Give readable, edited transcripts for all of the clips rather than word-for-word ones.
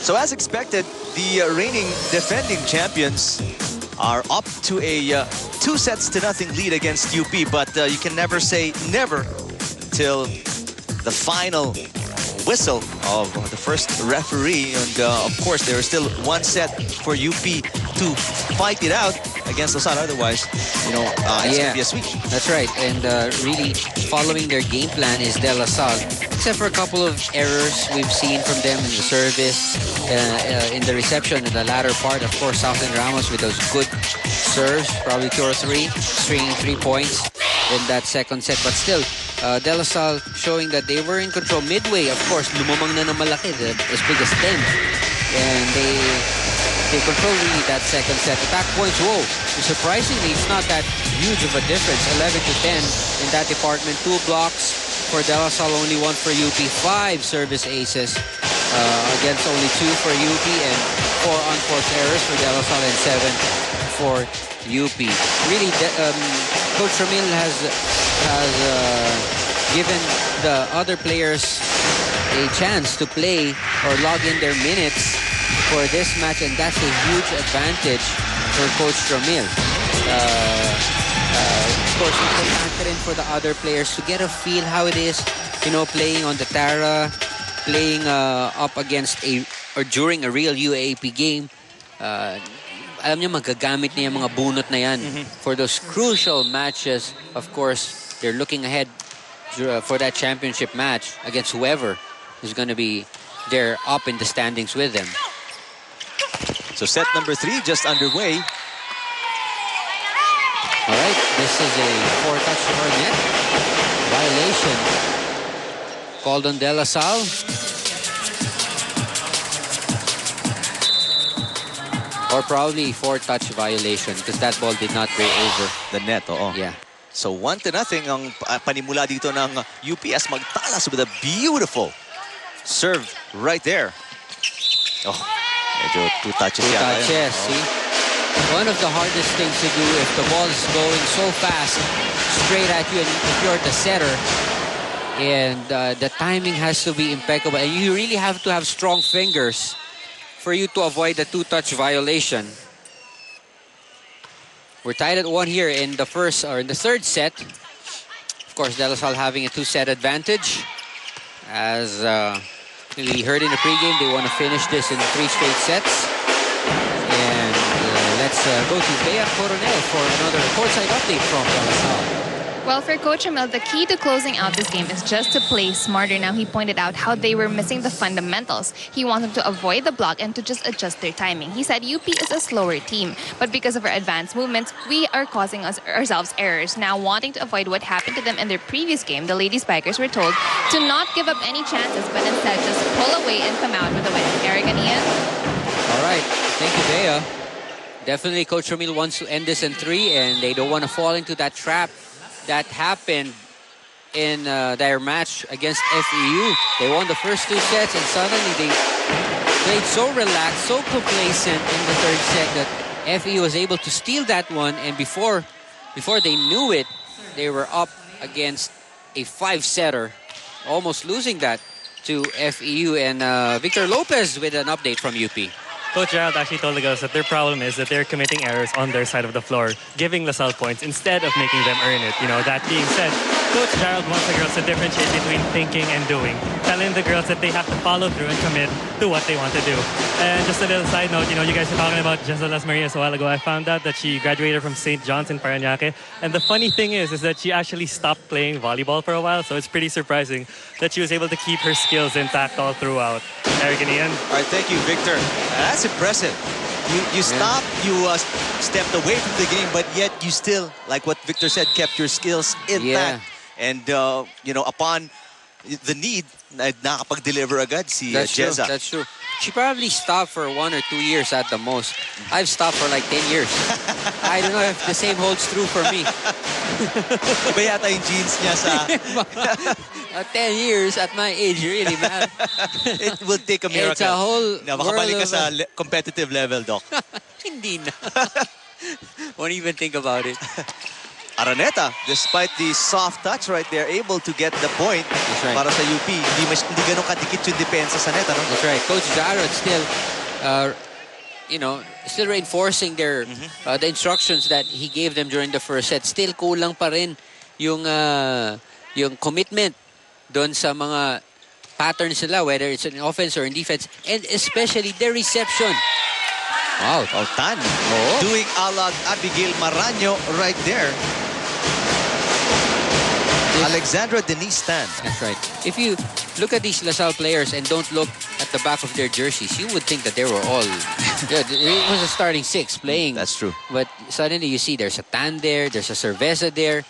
So as expected, the reigning defending champions are up to a 2-0 lead against UP, but you can never say never till the final whistle of the first referee. And of course, there is still one set for UP to fight it out against LaSalle. Otherwise, you know, it's going to be a sweep. That's right. And really following their game plan is De La Salle. Except for a couple of errors we've seen from them in the service, in the reception, in the latter part. Of course, Southern Ramos with those good serves, probably 2 or 3, stringing 3 points in that second set. But still, De La Salle showing that they were in control midway. Of course, lumamang na ng malaki, as big as 10. And they control really that second set. Attack points, whoa. Surprisingly, it's not that huge of a difference. 11 to 10 in that department. 2 blocks for De La Salle, only 1 for UP. 5 service aces against only 2 for UP, and 4 unforced errors for De La Salle and 7 for UP. Really, Coach Ramil has given the other players a chance to play or log in their minutes for this match, and that's a huge advantage for Coach Ramil. Of course, importante rin for the other players to get a feel how it is, you know, playing on the Tara, playing up against or during a real UAAP game. Alam niyo, magagamit niya yung mga bunot na yan for those crucial matches. Of course, they're looking ahead for that championship match against whoever is going to be there up in the standings with them. So set number 3 just underway. All right, this is a 4-touch or net violation called on De La Salle. Or probably 4-touch violation because that ball did not go over the net. Yeah. So 1-0 ang panimula dito ng UPS magtalas with a beautiful serve right there. Oh, medyo 2 touches. 2 touches, see? One of the hardest things to do if the ball is going so fast straight at you, and if you're the setter, and the timing has to be impeccable, and you really have to have strong fingers for you to avoid the 2-touch violation. We're tied at 1 here in the first or in the third set. Of course, De La Salle having a 2-set advantage. As we heard in the pregame, they want to finish this in 3 straight sets. And let's go to Bea Coronel for another courtside update from De La Salle. Well, for Coach Ramil, the key to closing out this game is just to play smarter. Now, he pointed out how they were missing the fundamentals. He wants them to avoid the block and to just adjust their timing. He said UP is a slower team, but because of our advanced movements, we are causing ourselves errors. Now, wanting to avoid what happened to them in their previous game, the Lady Spikers were told to not give up any chances, but instead just pull away and come out with a win. Eric and Ian? All right. Thank you, Bea. Definitely, Coach Ramil wants to end this in 3, and they don't want to fall into that trap that happened in their match against FEU. They won the first 2 sets, and suddenly they played so relaxed, so complacent in the third set that FEU was able to steal that one, and before they knew it, they were up against a 5-setter, almost losing that to FEU. And Victor Lopez with an update from UP. Coach Gerald actually told the girls that their problem is that they're committing errors on their side of the floor, giving LaSalle points instead of making them earn it. You know, that being said, Coach Gerald wants the girls to differentiate between thinking and doing, telling the girls that they have to follow through and commit to what they want to do. And just a little side note, you know, you guys were talking about Jessel Las Marias a while ago. I found out that she graduated from St. John's in Parañaque. And the funny thing is that she actually stopped playing volleyball for a while. So it's pretty surprising that she was able to keep her skills intact all throughout. Eric and Ian. All right, thank you, Victor. That's impressive. You stopped, you stepped away from the game, but yet you still, like what Victor said, kept your skills intact. Yeah. And, you know, upon the need, nakapag-deliver agad si Jezza. That's true. She probably stopped for 1 or 2 years at the most. I've stopped for like 10 years. I don't know if the same holds true for me. Iba yata yung jeans niya sa... 10 years at my age, really, man. It will take a miracle. It's a whole makabalik ka sa competitive level, Doc. Hindi na. Won't even think about it. Araneta, despite the soft touch right there, able to get the point right. para sa UP. Hindi ganun kadikit yung depensa sa net, ano? That's right. Coach Jarrod still, still reinforcing their the instructions that he gave them during the first set. Still kulang pa rin yung commitment doon sa mga patterns nila, whether it's in offense or in defense, and especially their reception. Wow. Tan doing a la Abigail Maraño right there. Alexandra Denise Tan. That's right. If you look at these LaSalle players and don't look at the back of their jerseys, you would think that they were all... it was a starting six playing. That's true. But suddenly you see there's a Tan there, there's a Cerveza there.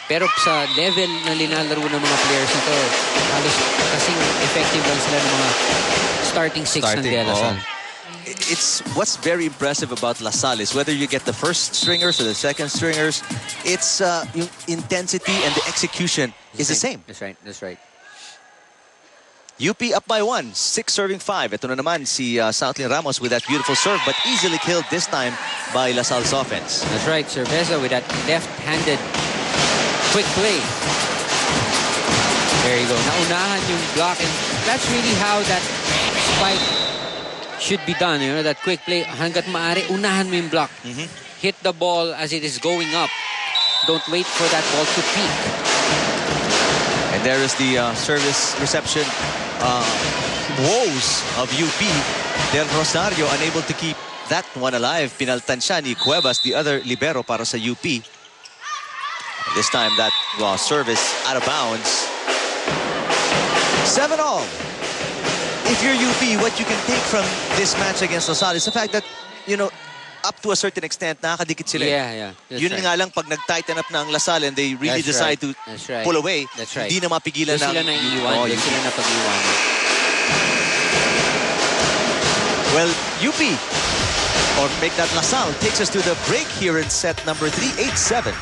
Pero sa level na linalaro ng mga players nito, halos kasing effective lang sila ng mga starting six ng De La Salle. It's what's very impressive about LaSalle is whether you get the first stringers or the second stringers, it's yung intensity and the execution is the same. That's right. That's right. UP up by 1, 6-5. Ito na naman si Southlyn Ramos with that beautiful serve, but easily killed this time by LaSalle's offense. That's right. Cerveza with that left-handed quick play. There you go. Naunahan yung block, and that's really how that spike should be done. You know, that quick play, hanggat maaari, unahan mo yung block. Hit the ball as it is going up. Don't wait for that ball to peak. And there is the service reception woes of UP. Del Rosario unable to keep that one alive. Pinaltan siya ni Cuevas, the other libero para sa UP. This time that service out of bounds. 7-all. If you're UP, what you can take from this match against LaSalle is the fact that, you know, up to a certain extent, nakakadikit sila. Yeah. Yun right. nga lang, pag nag-tighten up na ang LaSalle and they really decide to pull away, hindi na mapigilan na iiwan. Sila na pag-iwanan. Well, UP, or make that LaSalle, takes us to the break here in set number 3, 8-7.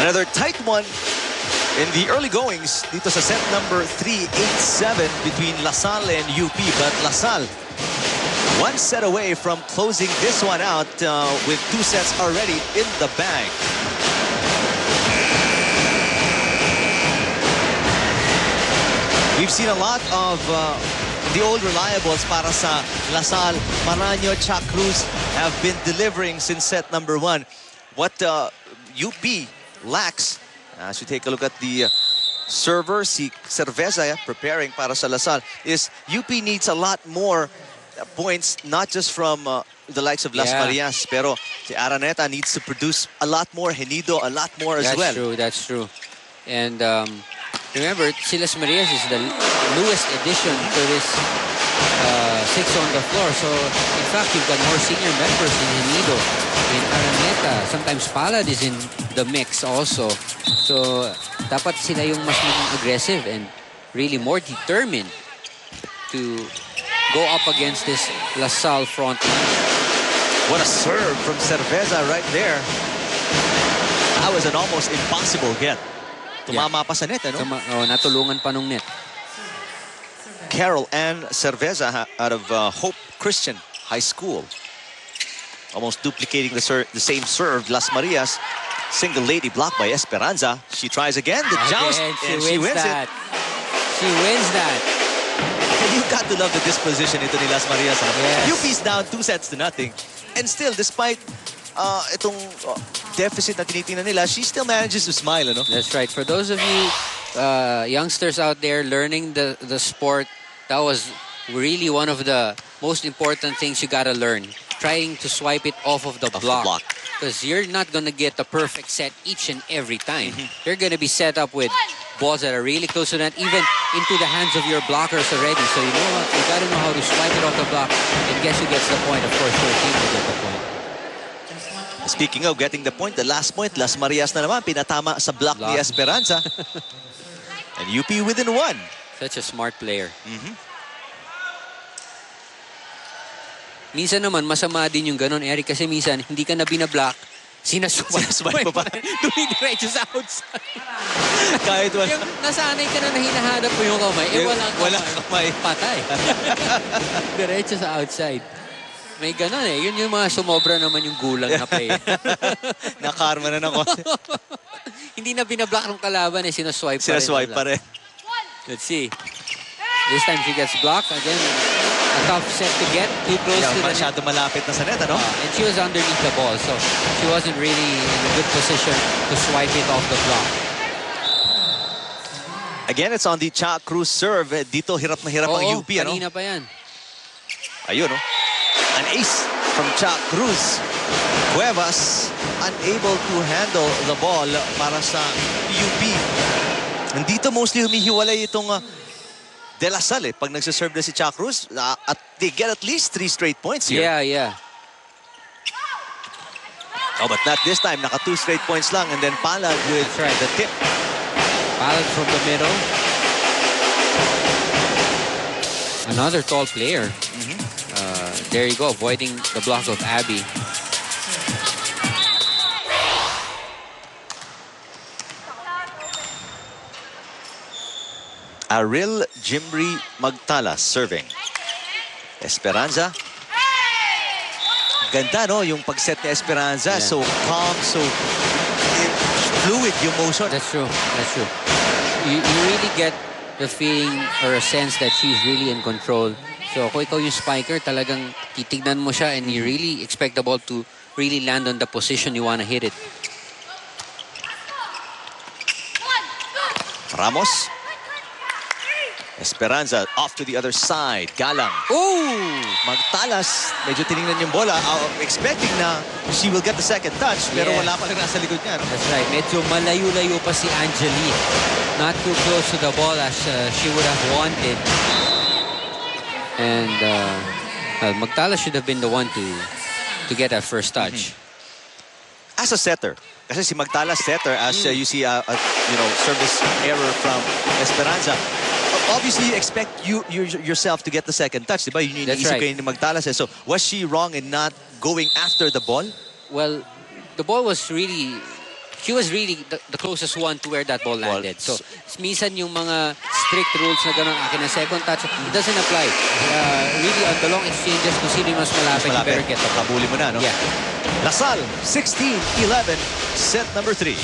Another tight one in the early goings dito sa set number 3, 8-7 between LaSalle and UP. But LaSalle, one set away from closing this one out with 2 sets already in the bag. We've seen a lot of the old reliables para sa LaSalle. Maraño, Chuck Cruz have been delivering since set number 1. What UP lacks, as you take a look at the server, si Cerveza preparing para sa LaSalle, is UP needs a lot more points, not just from the likes of Las Marias, pero si Araneta needs to produce a lot more, Genido a lot more as well. That's true. And remember, si Las Marias is the newest addition to this 6 on the floor. So, in fact, you've got more senior members in Genido, in Araneta. Sometimes Palad is in the mix also. So, dapat sila yung mas maging aggressive and really more determined to go up against this LaSalle front line. What a serve from Cerveza right there. That was an almost impossible get. Tumama pa sa net, ano? Natulungan pa nung net. Carol Ann Cerveza out of Hope Christian High School. Almost duplicating the same serve. Las Marias, single lady blocked by Esperanza. She tries again, the joust, and she wins it. She wins that. And you've got to love the disposition ito ni Las Marias. Yes. UP's down 2-0. And still, despite itong deficit na tinitingnan nila, she still manages to smile, ano? That's right. For those of you youngsters out there learning the sport, that was really one of the most important things you gotta learn. Trying to swipe it off of the block. Because you're not gonna get the perfect set each and every time. You're gonna be set up with balls that are really close to that, even into the hands of your blockers already. So you know what? You gotta know how to swipe it off the block. And guess who gets the point? Of course, your team will get the point. Speaking of getting the point, the last point, Las Marias na naman, pinatama sa block ni Esperanza. And UP within 1. Such a smart player. Minsan naman, masama din yung ganun, Eric, kasi minsan, hindi ka na binablock, sinaswipe mo pa. Dumidiretso sa outside. Kahit wala. Yung nasanay ka na hinahanap mo yung kamay, Walang kamay. Patay. Diretso sa outside. May ganun eh. Yun yung mga sumobra naman yung gulang na player. Nakarma na ng konti. Hindi na binablock ng kalaban eh. Sinaswipe pa rin. Sinaswipe pa rin. Let's see. This time she gets blocked. Again, a tough set to get. Too close to the net. Masyado malapit na sa net, ano? And she was underneath the ball. So she wasn't really in a good position to swipe it off the block. Again, it's on the Cha Cruz serve. Dito, hirap na hirap ang UP, ano? Kanina pa yan. Ayun, no? An ace from Cha Cruz. Cuevas unable to handle the ball para sa UP. Nandito mostly humihiwalay itong De La Salle pag nagsaserve na si Cha Cruz. At they get at least 3 straight points here. Yeah. Oh, but not this time. Naka 2 straight points lang. And then Palad with the tip. Palad from the middle. Another tall player. There you go, avoiding the block of Abby. Aril Jimri Magtala serving. Esperanza. Ganda, no? Yung pag-set ni Esperanza. Yeah. So calm, so fluid yung motion. That's true. You really get the feeling or a sense that she's really in control. So kung ikaw yung spiker, talagang titignan mo siya and you really expect the ball to really land on the position you want to hit it. Ramos. Esperanza off to the other side. Galang. Oh! Magtalas. Medyo tinignan yung bola. Expecting na she will get the second touch. Pero Yes. wala pa lang nasa likod niya. No? That's right. Medyo malayo-layo pa si Angelique. Not too close to the ball as she would have wanted. And Magtala should have been the one to get that first touch. As a setter. Kasi si Magtala setter as you see service error from Esperanza. Obviously, you expect yourself to get the second touch, diba? Yun yung That's iniisip right. kayo ni Magtala. So, was she wrong in not going after the ball? Well, the ball was really... She was really the closest one to where that ball landed. So, minsan yung mga strict rules na gano'n, akin na second touch, it doesn't apply. Really, on the long exchanges, kung sino yung mas malapit, you better get the ball. Habulin mo na, no? Yeah. Lasal, 16-11, set number 3.